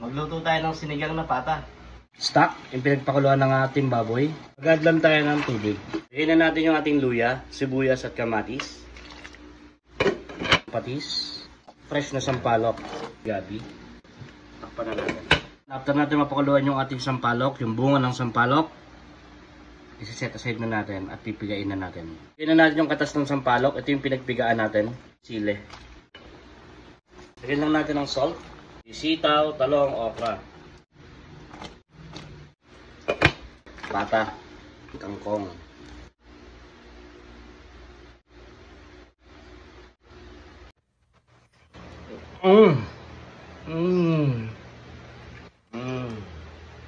Magluto tayo ng sinigang na pata. Stock, yung pinagpakuluan ng ating baboy. Agad lang tayo ng tubig. Lagyan na natin yung ating luya, sibuyas at kamatis. Patis. Fresh na sampalok. Gabi. Takpan na natin. After natin mapakuluan yung ating sampalok, yung bunga ng sampalok, isi-set aside na natin at pipigain na natin. Lagyan na natin yung katas ng sampalok. Ito yung pinagpigaan natin. Sile. Lagyan lang natin ng salt. Sitaw, talong, okra. Pata. Kangkong.